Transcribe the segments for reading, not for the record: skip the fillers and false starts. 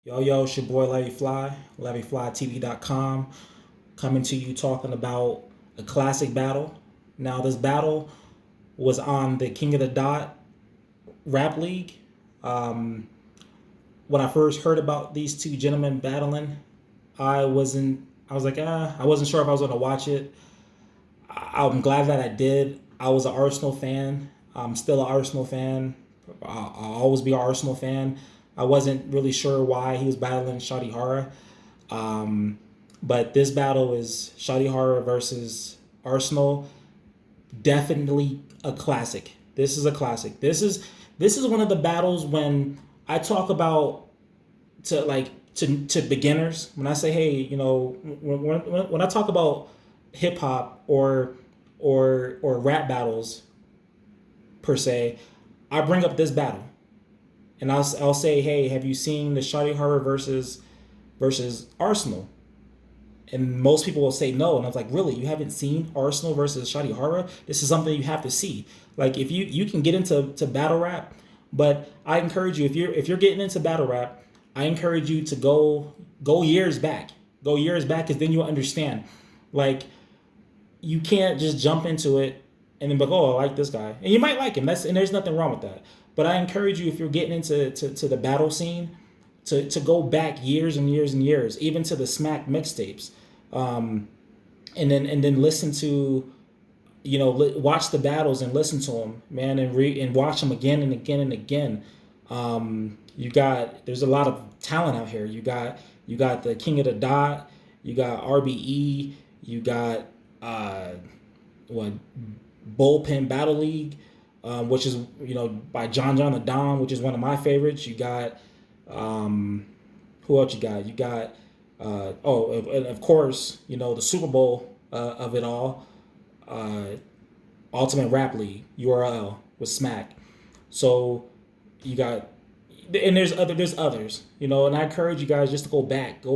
Yo, it's your boy Larry Fly, LarryFlyTV.com, coming to you talking about a classic battle. Now, this battle was on the King of the Dot Rap League. Um, when I first heard about these two gentlemen battling, I was like, I wasn't sure if I was going to watch it. I'm glad that I did. I was an Arsenal fan. I'm still an Arsenal fan. I'll always be an Arsenal fan. I wasn't really sure why he was battling Shotty Horroh. Um, but this battle is Shotty Horroh versus Arsonal. Definitely a classic. This is a classic. This is one of the battles when I talk about to beginners. When I say, hey, when I talk about hip hop or rap battles per se, I bring up this battle and I'll say, hey, have you seen the Shotty Horroh versus Arsenal? And most people will say no, and I was like, really, you haven't seen Arsenal versus Shotty Horroh? This is something you have to see. Like, if you can get into battle rap, but I encourage you, if you're getting into battle rap, I encourage you to go years back, because then you'll understand. Like, you can't just jump into it and then be like, oh, I like this guy, and you might like him. And there's nothing wrong with that. But I encourage you, if you're getting into to the battle scene, to go back years and years and years, even to the Smack mixtapes, um, and then listen to, watch the battles and listen to them, man, and watch them again and again and again. There's a lot of talent out here. You got the King of the Dot, you got RBE, you got uh, what Bullpen Battle League, which is by John the Don, which is one of my favorites. You got um, who else you got? You got and of course the Super Bowl of it all, uh, Ultimate Rap League URL with Smack. So you got, and there's others, and I encourage you guys just to go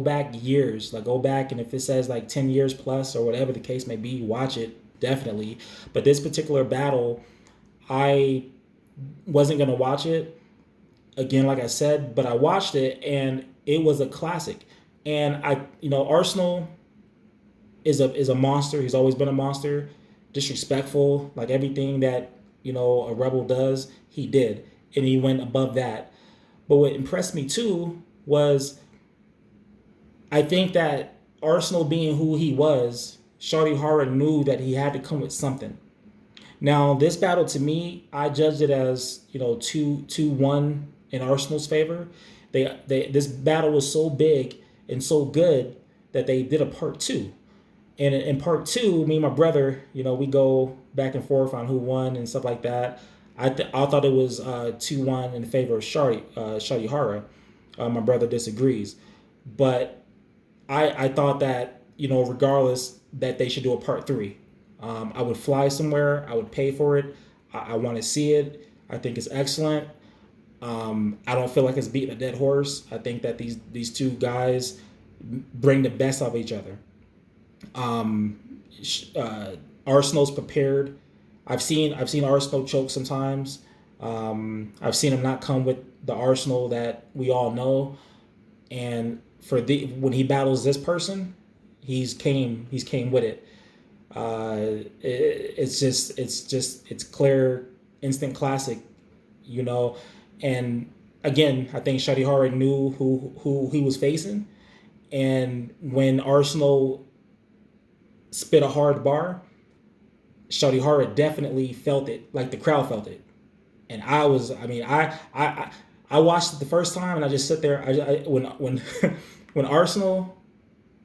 back years, like go back, and if it says like 10 years plus or whatever the case may be, watch it definitely. But this particular battle, I wasn't gonna watch it again, like I said, but I watched it and it was a classic. And Arsenal is a monster. He's always been a monster, disrespectful, like everything that a rebel does, he did, and he went above that. But what impressed me too was, I think that Arsenal being who he was, Shawty Horror knew that he had to come with something. Now, this battle to me, I judged it as 2-1 in Arsenal's favor. This battle was so big and so good that they did a part two. And in part two, me and my brother, we go back and forth on who won and stuff like that. I thought it was 2-1 in favor of Shotty Horror. My brother disagrees, but I thought that regardless, that they should do a part three. I would fly somewhere. I would pay for it. I want to see it. I think it's excellent. I don't feel like it's beating a dead horse. I think that these two guys bring the best of each other. Um, Arsenal's prepared. I've seen Arsenal choke sometimes. I've seen him not come with the Arsenal that we all know. And when he battles this person, he's came with it. It's clear, instant classic, you know. And again, I think Shotty Horror knew who he was facing, and when Arsenal spit a hard bar, Shotty Horror definitely felt it, like the crowd felt it. And I watched it the first time, and I just sit there. When when Arsenal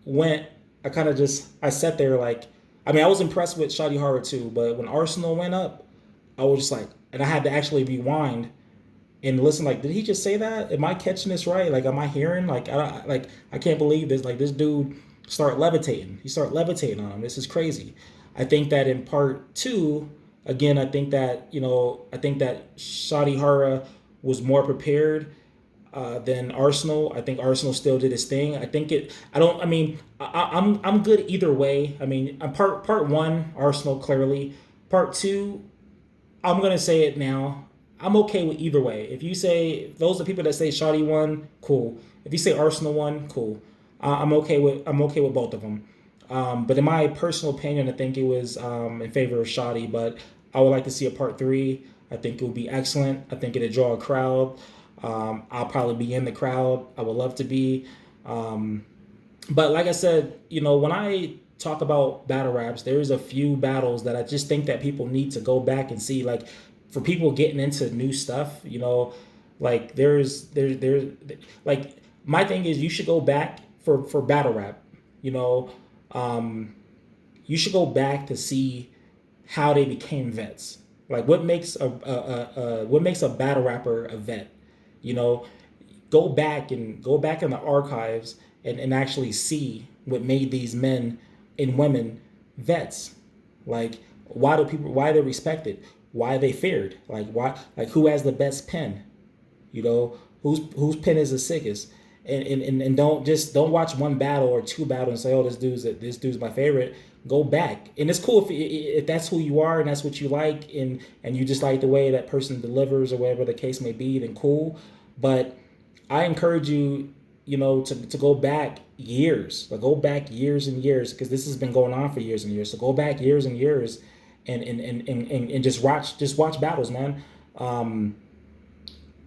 went, I sat there like, I was impressed with Shotty Horror too, but when Arsenal went up, I was just like, and I had to actually rewind and listen. Like, did he just say that? Am I catching this right? Like, am I hearing? I can't believe this. Like, this dude start levitating. He started levitating on him. This is crazy. I think that in part two, again, I think that Shotty Horror was more prepared than Arsenal. I think Arsenal still did his thing. I think it. I don't. I mean, I'm good either way. Part one, Arsenal clearly. Part two, I'm gonna say it now. I'm okay with either way. If those are people that say Shotty won, cool. If you say Arsenal won, cool. I'm okay with both of them. But in my personal opinion, I think it was in favor of Shotty. But I would like to see a part three. I think it would be excellent. I think it'd draw a crowd. I'll probably be in the crowd. I would love to be. Um, but like I said, when I talk about battle raps, there's a few battles that I just think that people need to go back and see. Like for people getting into new stuff, like there's like my thing is you should go back for battle rap. You know, um, you should go back to see how they became vets. Like what makes a battle rapper a vet? You know, go back in the archives and actually see what made these men and women vets. Like why they're respected, why they feared, like who has the best pen, whose pen is the sickest. And don't watch one battle or two battles and say, oh, this dude's my favorite. Go back, and it's cool if that's who you are and that's what you like, and you just like the way that person delivers or whatever the case may be, then cool. But I encourage you, to go back years, like go back years and years, because this has been going on for years and years. So go back years and years, and just watch battles, man. Um,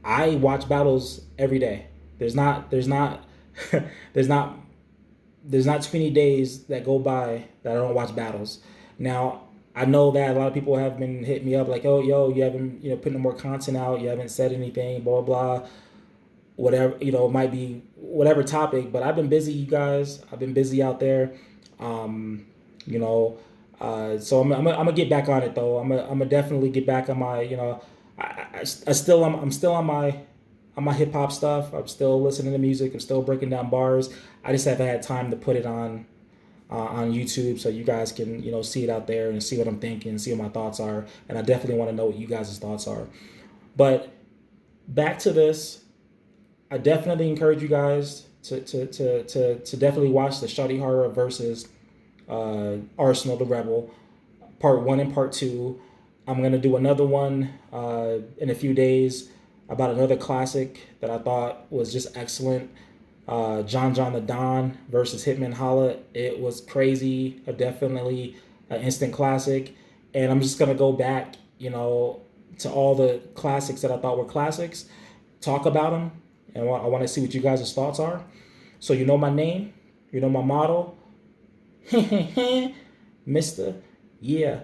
I watch battles every day. There's not there's not there's not too many days that go by that I don't watch battles. Now, I know that a lot of people have been hitting me up like, oh, yo, you haven't, putting more content out, you haven't said anything, blah, blah, blah, whatever, it might be whatever topic, but I've been busy, you guys. I've been busy out there. Um, you know, so I'm gonna get back on it though. I'm gonna definitely get back on my, I'm still on my hip hop stuff. I'm still listening to music. I'm still breaking down bars. I just haven't had time to put it on YouTube so you guys can see it out there and see what I'm thinking, see what my thoughts are, and I definitely want to know what you guys' thoughts are. But back to this, I definitely encourage you guys to definitely watch the Shotty Horroh versus Arsonal the Rebel, part one and part two. I'm gonna do another one in a few days about another classic that I thought was just excellent. John the Don versus Hitman Holla. It was crazy. Definitely an instant classic. And I'm just gonna go back, to all the classics that I thought were classics, talk about them, and I want to see what you guys' thoughts are. So you know my name, you know my motto, Mister. Yeah.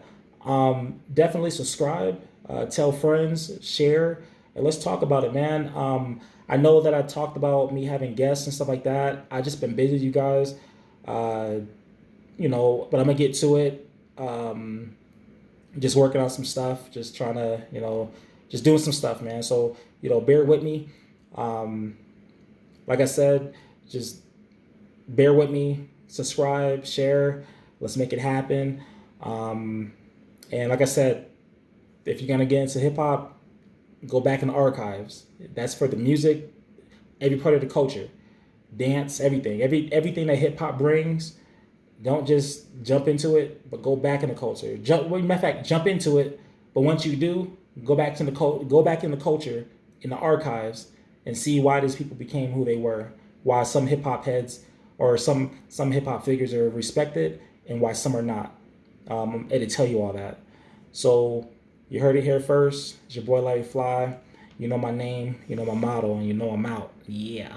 Definitely subscribe, tell friends, share, and let's talk about it, man. I know that I talked about me having guests and stuff like that. I just been busy, you guys. Uh, but I'm gonna get to it. Just working on some stuff, just trying to, just doing some stuff, man. So, bear with me. Um, like I said, just bear with me, subscribe, share. Let's make it happen. And like I said, if you're gonna get into hip hop, go back in the archives. That's for the music, every part of the culture, dance, everything, everything that hip hop brings. Don't just jump into it, but go back in the culture. Well, matter of fact, jump into it. But once you do, go back in the culture, in the archives, and see why these people became who they were. Why some hip hop heads or some hip hop figures are respected, and why some are not. It'll tell you all that. So you heard it here first. It's your boy Larry Fly. You know my name, you know my motto, and you know I'm out. Yeah.